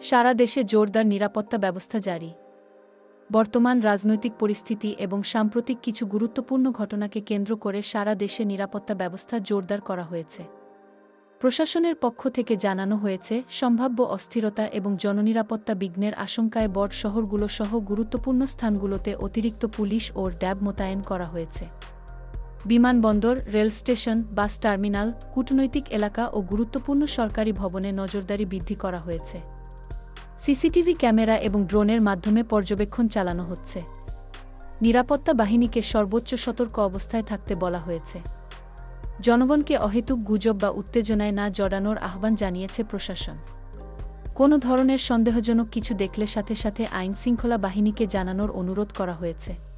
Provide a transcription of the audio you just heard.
সারা দেশে জোরদার নিরাপত্তা ব্যবস্থা জারি। বর্তমান রাজনৈতিক পরিস্থিতি এবং সাম্প্রতিক কিছু গুরুত্বপূর্ণ ঘটনাকে কেন্দ্র করে সারা দেশে নিরাপত্তা ব্যবস্থা জোরদার করা হয়েছে। প্রশাসনের পক্ষ থেকে জানানো হয়েছে, সম্ভাব্য অস্থিরতা এবং জননিরাপত্তা বিঘ্নের আশঙ্কায় বড় শহরগুলো সহ গুরুত্বপূর্ণ স্থানগুলোতে অতিরিক্ত পুলিশ ও ড্যাব মোতায়েন করা হয়েছে। বিমানবন্দর, রেল স্টেশন, বাস টার্মিনাল, কূটনৈতিক এলাকা ও গুরুত্বপূর্ণ সরকারি ভবনে নজরদারি বৃদ্ধি করা হয়েছে। সিসিটিভি ক্যামেরা এবং ড্রোনের মাধ্যমে পর্যবেক্ষণ চালানো হচ্ছে। নিরাপত্তা বাহিনীকে সর্বোচ্চ সতর্ক অবস্থায় থাকতে বলা হয়েছে। জনগণকে অহেতুক গুজব বা উত্তেজনায় না জড়ানোর আহ্বান জানিয়েছে প্রশাসন। কোনো ধরনের সন্দেহজনক কিছু দেখলে সাথে সাথে আইনশৃঙ্খলা বাহিনীকে জানানোর অনুরোধ করা হয়েছে।